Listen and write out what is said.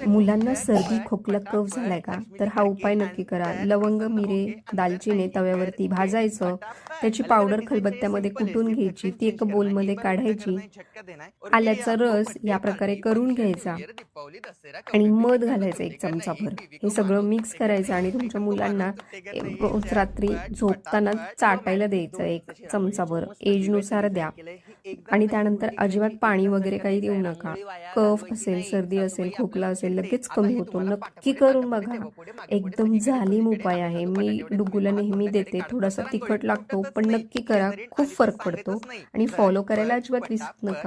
मुलांना सर्दी, खोकला, कफ झालाय का? तर हा उपाय नक्की करा. लवंग, मिरे, दालचिनी तव्यावरती भाजायचं. त्याची पावडर खलबत्त्यामध्ये कुटून घ्यायची. ती एका बोलमध्ये काढायची. आल्याचा रस या प्रकारे करून घ्यायचा आणि मध घालायचं 1 चमचाभर. हे सगळं मिक्स करायचं आणि तुमच्या मुलांना रोज रात्री झोपताना चाटायला द्यायचं 1 चमचाभर. एजनुसार द्या आणि त्यानंतर अजिबात पाणी वगैरे काही देऊ नका. कफ असेल, सर्दी असेल, खोकला असेल लगेच कमी होतो. नक्की करून बघा. एकदम जालीम उपाय आहे. मी डुगूला नेहमी देते. थोडासा तिखट लागतो, पण नक्की करा. खूप फरक पडतो आणि फॉलो करायला अजिबात विसरू नका.